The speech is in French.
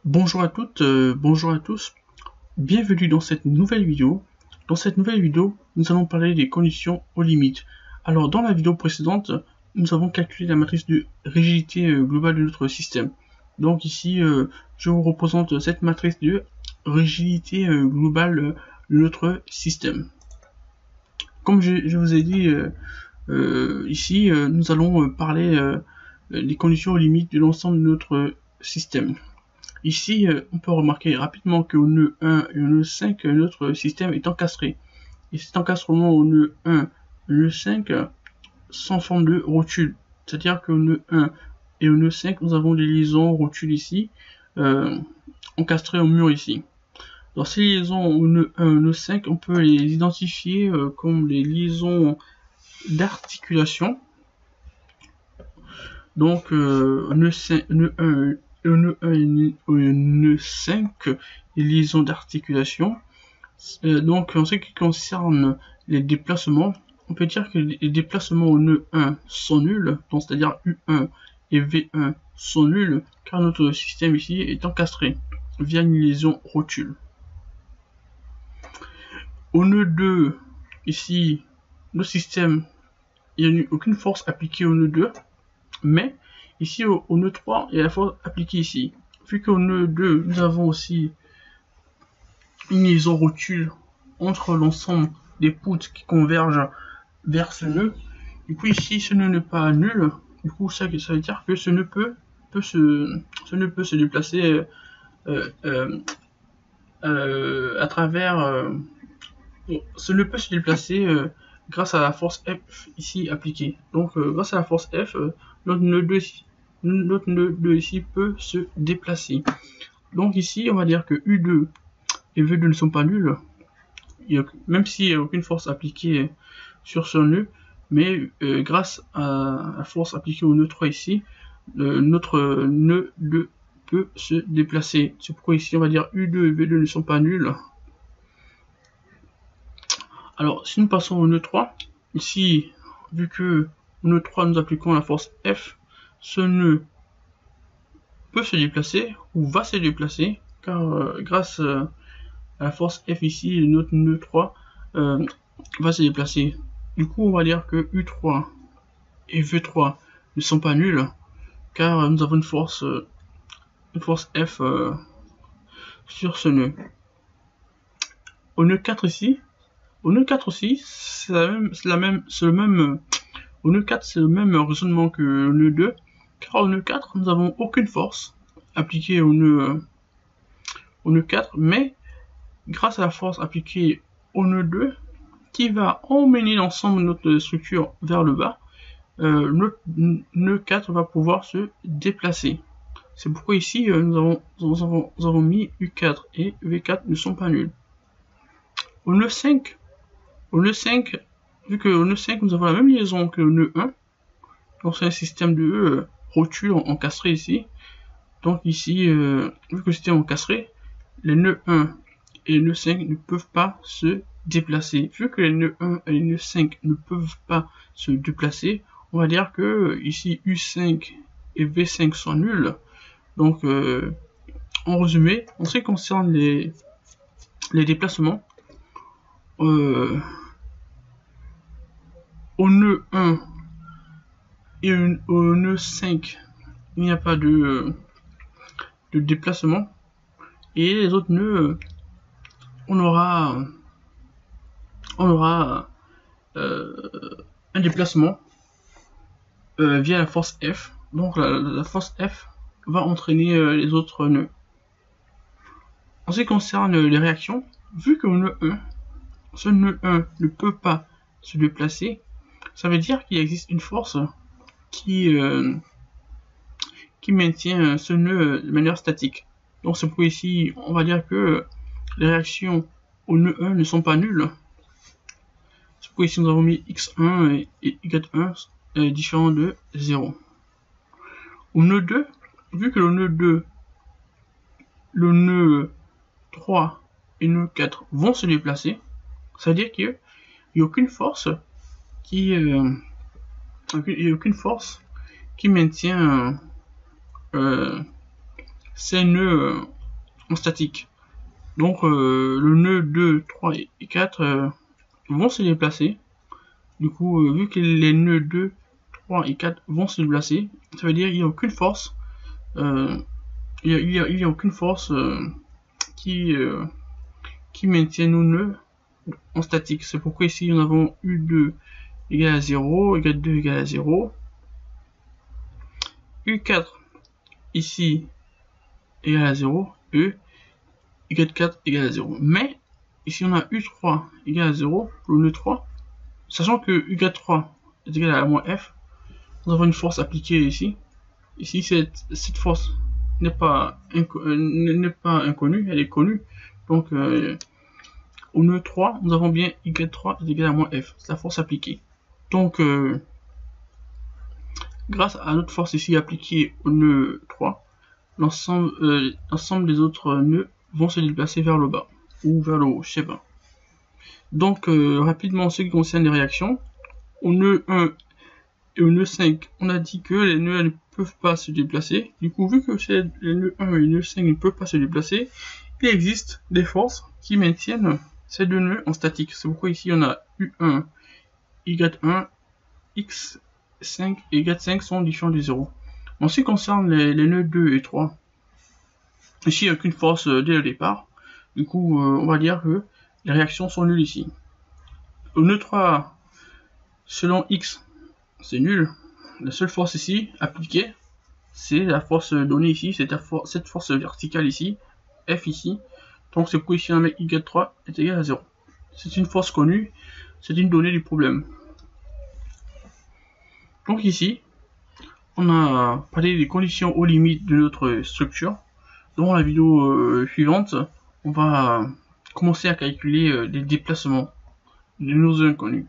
Bonjour à toutes, bonjour à tous, bienvenue dans cette nouvelle vidéo. Dans cette nouvelle vidéo, nous allons parler des conditions aux limites. Alors dans la vidéo précédente, nous avons calculé la matrice de rigidité globale de notre système. Donc ici, je vous représente cette matrice de rigidité globale de notre système. Comme je vous ai dit ici, nous allons parler des conditions aux limites de l'ensemble de notre système. Ici, on peut remarquer rapidement qu'au nœud 1 et au nœud 5, notre système est encastré. Et cet encastrement au nœud 1 et au nœud 5 sans forme de rotule. C'est-à-dire qu'au nœud 1 et au nœud 5, nous avons des liaisons rotules ici, encastrées au mur ici. Dans ces liaisons au nœud 1 et au nœud 5, on peut les identifier comme des liaisons d'articulation. Donc, au nœud 1 et au nœud 1 et au nœud 5, les liaisons d'articulation. Donc, en ce qui concerne les déplacements, on peut dire que les déplacements au nœud 1 sont nuls, donc c'est-à-dire U1 et V1 sont nuls, car notre système ici est encastré via une liaison rotule. Au nœud 2, ici, le système, il n'y a aucune force appliquée au nœud 2, mais ici au nœud 3, il y a la force appliquée ici. Vu qu'au nœud 2, nous avons aussi une liaison rotule entre l'ensemble des poutres qui convergent vers ce nœud. Du coup ici, ce nœud n'est pas nul. Du coup, ça veut dire que ce nœud peut se déplacer à travers. Ce nœud peut se déplacer grâce à la force F ici appliquée. Donc grâce à la force F, notre nœud 2 ici peut se déplacer. Donc ici, on va dire que U2 et V2 ne sont pas nuls, même s'il n'y a aucune force appliquée sur ce nœud, mais grâce à la force appliquée au nœud 3 ici, notre nœud 2 peut se déplacer. C'est pourquoi ici on va dire U2 et V2 ne sont pas nuls. Alors si nous passons au nœud 3, ici, vu que au nœud 3 nous appliquons la force F, ce nœud peut se déplacer ou va se déplacer, car grâce à la force F ici, notre nœud 3 va se déplacer. Du coup, on va dire que U3 et V3 ne sont pas nuls, car nous avons une force F sur ce nœud. Au nœud 4 ici, au nœud 4 aussi, au nœud 4 c'est le même raisonnement que le nœud 2, car au nœud 4 nous n'avons aucune force appliquée au nœud 4, mais grâce à la force appliquée au nœud 2, qui va emmener l'ensemble de notre structure vers le bas, notre nœud 4 va pouvoir se déplacer. C'est pourquoi ici nous avons mis U4 et V4 ne sont pas nuls. Au nœud 5, vu que au nœud 5 nous avons la même liaison que le nœud 1, donc c'est un système de rotule encastré ici. Donc ici, vu que le système est encastré, les nœuds 1 et les nœuds 5 ne peuvent pas se déplacer. Vu que les nœuds 1 et les nœuds 5 ne peuvent pas se déplacer, on va dire que ici U5 et V5 sont nuls. Donc en résumé, en ce qui concerne les déplacements, au nœud 1 et au nœud 5, il n'y a pas de déplacement. Et les autres nœuds, on aura un déplacement via la force F. Donc la force F va entraîner les autres nœuds. En ce qui concerne les réactions, vu que le nœud 1, ce nœud 1 ne peut pas se déplacer, ça veut dire qu'il existe une force qui maintient ce nœud de manière statique. Donc c'est pourquoi ici, on va dire que les réactions au nœud 1 ne sont pas nulles. C'est pourquoi ici nous avons mis x1 et y1 différents de 0. Au nœud 2, vu que le nœud 2, le nœud 3 et le nœud 4 vont se déplacer, ça veut dire qu'il n'y a aucune force qui maintient ces nœuds en statique. Donc le nœud 2, 3 et 4 vont se déplacer. Du coup, vu que les nœuds 2, 3 et 4 vont se déplacer, ça veut dire qu'il n'y a aucune force. Il y a aucune force qui maintient nos nœuds en statique. C'est pourquoi ici nous avons U2 égale à 0, U2 égale à 0, U4 ici égale à 0, E égale 4 égale à 0. Mais ici on a U3 égale à 0 pour le nœud 3, sachant que U4 est égal à moins F, nous avons une force appliquée ici. Ici cette force n'est pas inconnue, elle est connue. Donc au nœud 3, nous avons bien Y3 est égal à moins F, c'est la force appliquée. Donc grâce à notre force ici appliquée au nœud 3, l'ensemble des autres nœuds vont se déplacer vers le bas ou vers le haut, je sais pas. Donc rapidement, en ce qui concerne les réactions, au nœud 1 et au nœud 5, on a dit que les nœuds ne peuvent pas se déplacer. Du coup, vu que les nœuds 1 et les nœuds 5 ne peuvent pas se déplacer, il existe des forces qui maintiennent ces deux nœuds en statique. C'est pourquoi ici on a U1, Y1, X5 et Y5 sont différents du 0. En ce qui concerne les nœuds 2 et 3, ici il n'y a aucune force dès le départ. Du coup, on va dire que les réactions sont nulles ici. Au nœud 3, selon X, c'est nul. La seule force ici appliquée, c'est la force donnée ici, c'est cette force verticale ici, F ici. Donc c'est pourquoi ici on met Y3 est égal à 0. C'est une force connue, c'est une donnée du problème. Donc ici, on a parlé des conditions aux limites de notre structure. Dans la vidéo suivante, on va commencer à calculer les déplacements de nos inconnus.